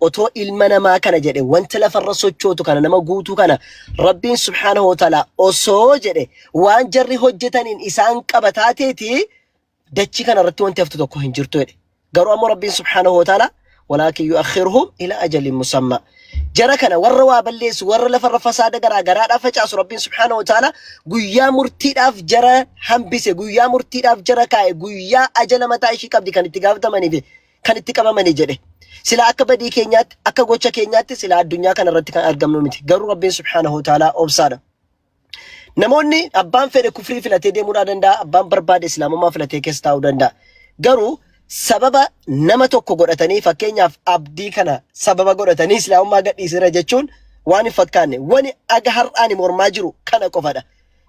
otoo ilma namaa kana jedhe wanti lafarra sochootu kana nama guutuu kana Rabbiin subhaanahu wa ta'ala osoo jedhe waan jarri hojjetaniin isaan qabataateeti dachi kana irratti wanti haftu tokko hin jirtu jedhe. Garuu ammoo Rabbiin subhaanahu wa ta'ala walaakin yu'akhirhum ila ajalin musamma. Jara kana warra waa balleessu warra lafarra fasaada garaa garaadhaaf facaasu Rabbiin subhaanahu wa ta'ala guyyaa murtiidhaaf jara hambise, guyyaa murtiidhaaf jara kaa'e, guyyaa ajala mataa ishii qabdi kan itti gaafatamanii kan itti qabamanii jedhe. Sila akka badii keenyaatti akka gocha keenyaatti sila addunyaa kana irratti kan argamnu miti. Garuu Rabbiin subhaanahu wa ta'ala obsaadha. Namoonni abbaan fedhe kufrii filatee deemuudhaa danda'a, abbaan barbaade islaamummaa filatee keessa taa'uu danda'a. Garuu sababa nama tokko godhatanii fakkeenyaaf abdii kana sababa godhatanii islaamummaa gadhiisira jechuun waan hin fakkaanne wani aga har'aan mormaa jiru kana qofadha.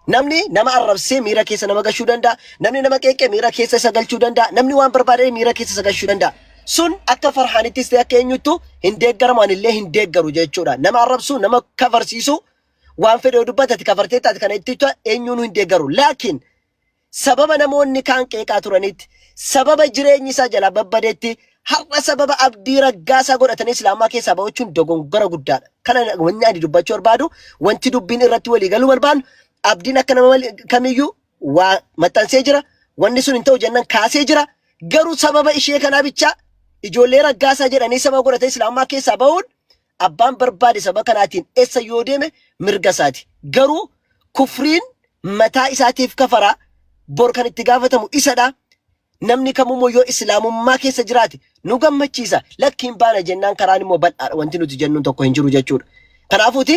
Namni nama arrabsee miira keessa nama galchuu danda'a, namni nama qeeqee miira keessa isa galchuu danda'a, namni waan barbaade miira keessa isa galchuu danda'a. Sun akka farhaanittis ta'e akka eenyuttu hin deeggaraman illee hin deeggaru jechuudha. Nama arrabsu nama kafarsiisu waan fedhe dubbatati kafartee taate kana itti eenyuun hin deeggaru. Laakiin sababa namoonni kaan qeeqaa turanitti sababa jireenyi isaa jala babbadeetti har'a sababa abdii raggaasaa godhatanii islaamaa keessaa ba'achuun dogongora guddaadha. Kana wanni ani dubbachuu barbaadu wanti dubbiin irratti walii galuu barbaadu abdiin akka nama kamiyyuu waa maxxansee jira. Wanni sun hin ta'u jennaan kaasee jira. Garuu sababa ishee kanaa bichaa ijoollee raggaasaa jedhanii sababa godhatee islaamaa keessaa ba'uun abbaan barbaade sababa kanaatiin eessa yoo deeme mirga isaati. Garuu kufriin mataa isaatiif kafaraa bor kan itti gaafatamu isadha. Namni kamummoo yoo islaamummaa keessa jiraate nu gammachiisa. Lakkiin baana jennaan karaan immoo bal'aadha wanti nuti jennuun tokko hin jiru jechuudha. Kanaafuuti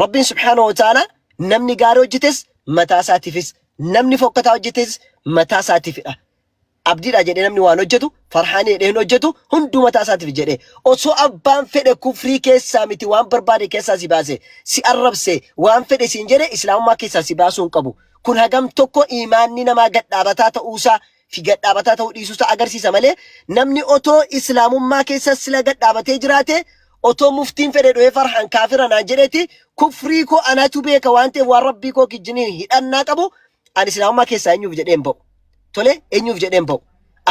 Rabbiin subhaanahu wa ta'ala namni gaarii hojjetes mataa isaatiifis, namni fokkataa hojjetes mataa isaatiifidha. Abdiidha jedhee namni waan hojjetu, farhaanii jedhee hin hojjetu, hunduu mataa isaatiif jedhee. Osoo abbaan fedhe kufrii keessaa miti waan barbaade keessaa si baase, si arrabse, waan fedhe siin jedhe islaamummaa keessaa si baasuu hin qabu. Kun hagam tokko imaanni namaa gadhaabataa ta'uusaa fi gadhaabataa ta'uu dhiisuusaa agarsiisa malee namni otoo islaamummaa keessa sila gadhaabatee jiraate otoo muftiin fedhe dhufee farhaan kaafira naan jedheeti kufrii koo anatu beeka waan ta'eef waan rabbii koo kijjiniin hidhannaa qabu ani islaamummaa keessaa eenyuuf jedheen ba'u. Tole eenyuuf jedheen ba'u.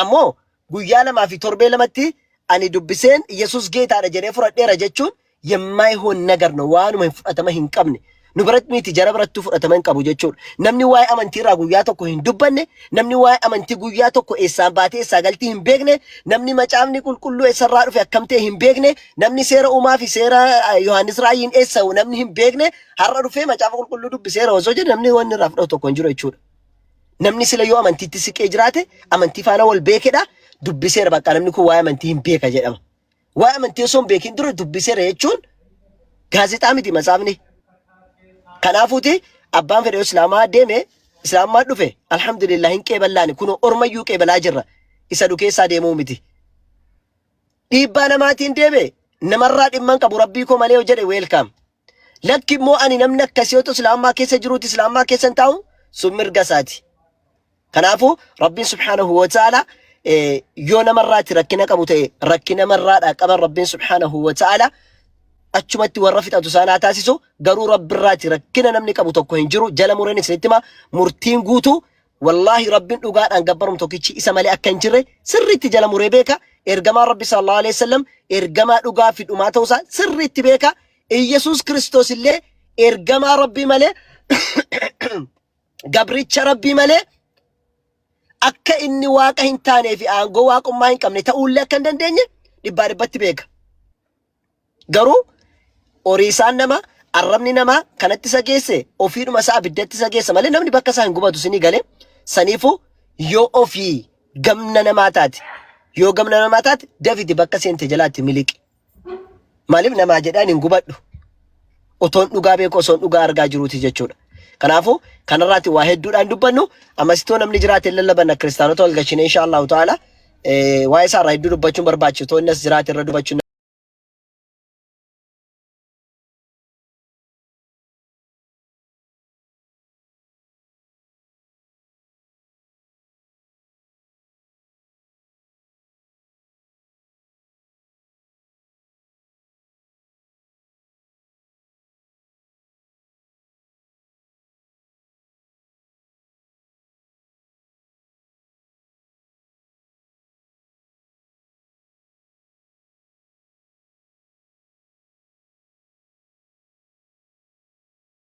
Ammoo guyyaa lamaa fi torbee lamatti ani dubbiseen Yesuus geetaadha jedhee fudhadheera jechuun የማይሆን ነገር ነው waanuma hin fudhatama hin qabne. Nu biratti miti jara biratti fudhatama hin qabu jechuudha. Namni waa'ee amantii irraa guyyaa tokko hin dubbanne, namni waa'ee amantii guyyaa tokko eessaan baatee eessaa galtii hin beekne, namni macaafni qulqulluu eessarraa dhufe akkam ta'e hin beekne, namni seera uumaa fi seera Yohaannis Raayyiin eessa namni hin beekne har'a dhufee macaafa qulqulluu dubbiseera osoo jedhe namni wanni irraa fudhatu tokko hin jiru jechuudha. Namni sila yoo amantiitti siqee jiraate amantii faana wal beekedha dubbiseera bakka namni kun waa'ee amantii hin beeka jedhama. Waa'ee amantii osoo hin beekin dura dubbiseera jechuun gaazexaa miti macaafni. Kanaafuuti abbaan fedhe islaamaa deeme islaamaa dhufe alhamdulillah hin qeeballaani kun ormayyuu qeebalaa jirra isa dhukeessaa deemuu miti. Dhiibbaa namaatiin deeme namarraa dhimman qabu rabbii koo malee jedhe weelkaam. Lakki immoo ani namni akkasii otoo islaamaa keessa jiruuti islaamaa keessa hin taa'u sun mirga isaati. Kanaafuu Rabbiin subhaanahu wa ta'ala yoo namarraatti rakkina qabu ta'e rakkina namarraadhaa qaban Rabbiin subhaanahu wa ta'ala achumatti warra fixatu isaanaa taasisu. Garuu Rabbirraatti rakkina namni qabu tokko hin jiru. Jala mureen isinitti hima murtiin guutuu wallaahi Rabbiin dhugaadhaan gabbaruun tokkichi isa malee akka hin jirre sirriitti jala muree beeka. Ergamaa Rabbi sallallahu alaihi wasallam ergamaa dhugaa fi dhumaa ta'uusaa sirriitti beeka. Iyyasuus Kiristoos illee ergamaa Rabbii malee gabricha Rabbii malee akka inni waaqa hin taanee fi aangoo waaqummaa hin qabne ta'uullee akka hin dandeenye dhibbaa dhibbatti beeka. Garuu oriisaan nama arrabni nama kanatti isa geesse ofiidhuma isaa abiddatti isa geessa malee namni bakka isaa hin gubatu sinii galee. Saniifuu yoo ofii gamna namaa taate yoo gamna namaa taate dafiti bakka seente jalaatti miliqi. Maaliif namaa jedhaan hin gubadhu otoon dhugaa beeku osoon dhugaa argaa jiruuti jechuudha. Kanaafuu kanarraatti waa hedduudhaan dubbannu ammasitoo namni jiraate lallabanna kiristaanota wal gashine insha Allahu ta'ala waa'ee isaa irraa hedduu dubbachuun barbaachisu toonnas jiraate irra dubbachuun